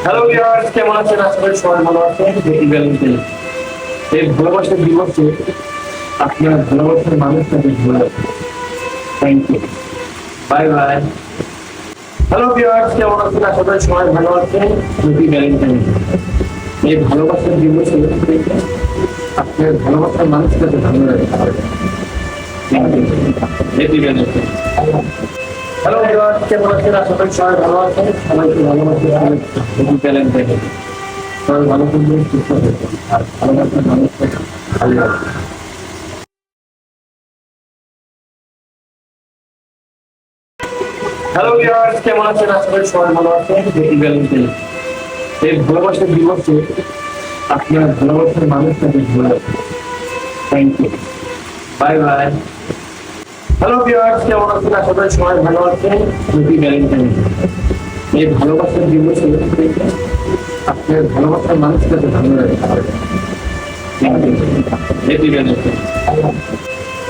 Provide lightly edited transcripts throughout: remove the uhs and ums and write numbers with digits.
Hello viewers, কেমন আছেন? আশা করি সবাই ভালো আছেন। Happy Valentine. এই ভালোবাসার দিবসে আপনার ভালোবাসার মানুষটাকে ভুলে যাবেন। Thank you, bye bye. Hello viewers, কেমন আছেন? আশা করি সবাই ভালো আছেন। Happy Valentine. এই ভালোবাসার দিবসে আপনার ভালোবাসার মানুষটাকে ভালো রাখতে হবে। Thank you, happy Valentine. Hello viewers, কেমন আছেন? আশা করি সবাই ভালো আছেন। সবাইকে ভালোবাসি, হ্যাপি ভ্যালেন্টাইন। সবাই ভালো থাকবেন, সুস্থ থাকবেন, আর ভালোবাসার মানুষটাকে ভালো রাখবেন। হ্যালো ভিউয়ার্স, কেমন আছেন? আশা করি সবাই ভালো আছেন। Happy Valentine. এই ভালোবাসার দিবসে আপনার ভালোবাসার মানুষটাকে ভুলে যাবেন। Thank you, bye bye. Hello viewers, কেমন আছেন? আশা করি সবাই ভালো আছেন। Happy Valentine. এই ভালোবাসার দিবসে আপনার ভালোবাসার মানুষটাকে ভালো রাখতে হবে। Thank you, happy Valentine.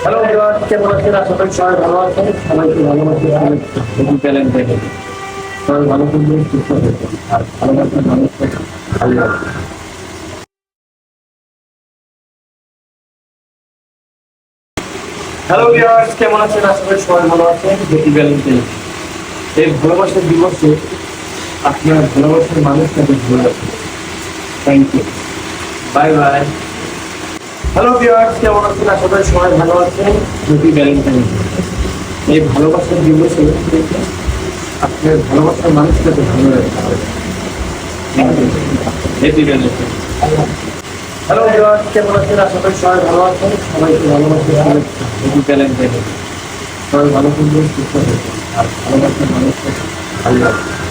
Hello viewers, কেমন আছেন? আশা করি সবাই ভালো আছেন। সবাইকে ভালোবাসি, হ্যাপি ভ্যালেন্টাইন। সবাই ভালো থাকবেন, সুস্থ থাকবেন, আর ভালোবাসার মানুষটাকে ভালো রাখবেন। হ্যালো ভিউয়ার্স, কেমন আছেন? আশা করি সবাই ভালো আছেন। Happy Valentine. এই ভালোবাসার দিবসে আপনার ভালোবাসার মানুষটাকে ভুলে যাবেন। Thank you, bye bye. Hello viewers, কেমন আছেন? আশা করি সবাই ভালো আছেন। Happy Valentine. এই ভালোবাসার দিবসে আপনার ভালোবাসার মানুষটাকে ভালো রাখতে হবে। Thank you, happy Valentine. Hello viewers, কেমন আছেন? আশা করি সবাই ভালো আছেন। সবাইকে ভালোবাসি, হ্যাপি ভ্যালেন্টাইন। সবাই ভালো থাকবেন, সুস্থ থাকবেন, আর ভালোবাসার মানুষটাকে ভালো রাখবেন।